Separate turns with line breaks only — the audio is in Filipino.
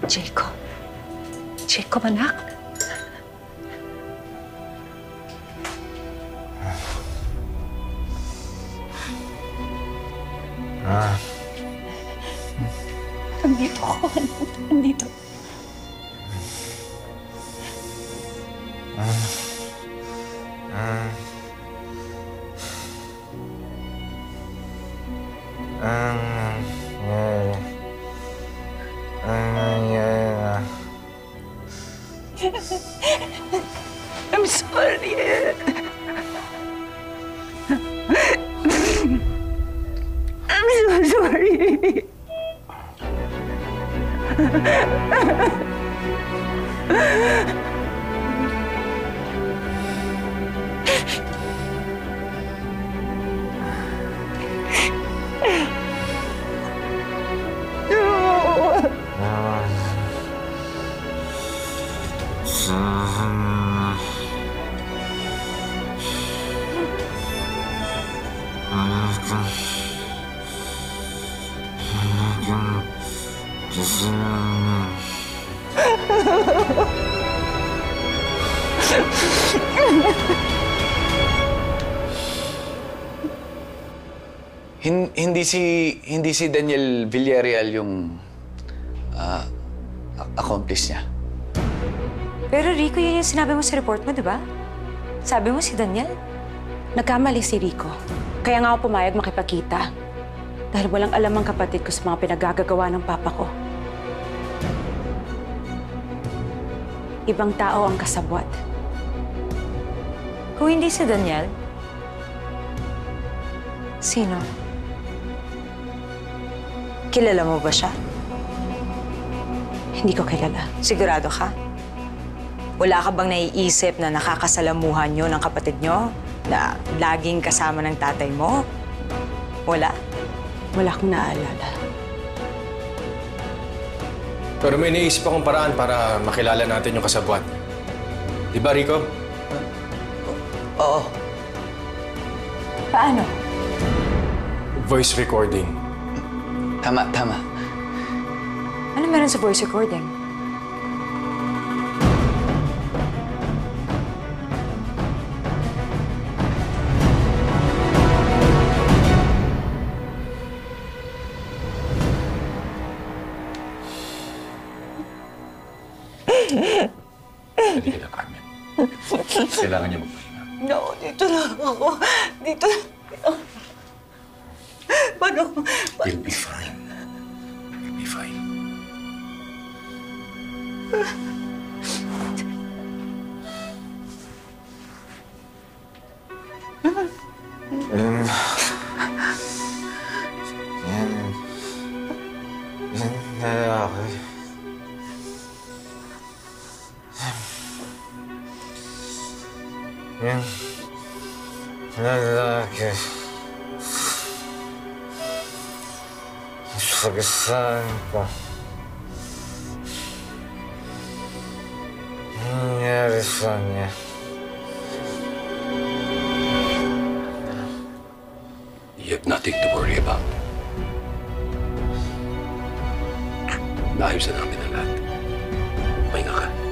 Jacob. Jacob, anak. Nandito ako, anak. Nandito. I'm sorry. I'm so sorry.
Hindi si Daniel Villarreal yung accomplice niya.
Pero Rico, yun yung sinabi mo sa report mo, di ba? Sabi mo si Daniel?
Nagkamali si Rico. Kaya nga ako pumayag makipagkita. Dahil walang alam ang kapatid ko sa mga pinagagagawa ng papa ko. Ibang tao ang kasabwat.
Kung hindi si Daniel, sino? Kilala mo ba siya?
Hindi ko kilala.
Sigurado ka? Wala ka bang naiisip na nakakasalamuhan nyo ng kapatid nyo? Na laging kasama ng tatay mo? Wala?
Wala akong naaalala.
Pero may naisip akong paraan para makilala natin yung kasabwat. Di ba, Rico?
Oo.
Paano?
Voice recording.
Tama.
Ano meron sa voice recording?
Halika na, Carmen. Kailangan niya magpahinga.
No, dito lang ako. Dito. Paano?
You'll be fine. You'll be fine.
lalaki. Sagasaan pa. Nangyari sa niya.
You have nothing to worry about. Naayos na namin ang lahat. Pahinga ka.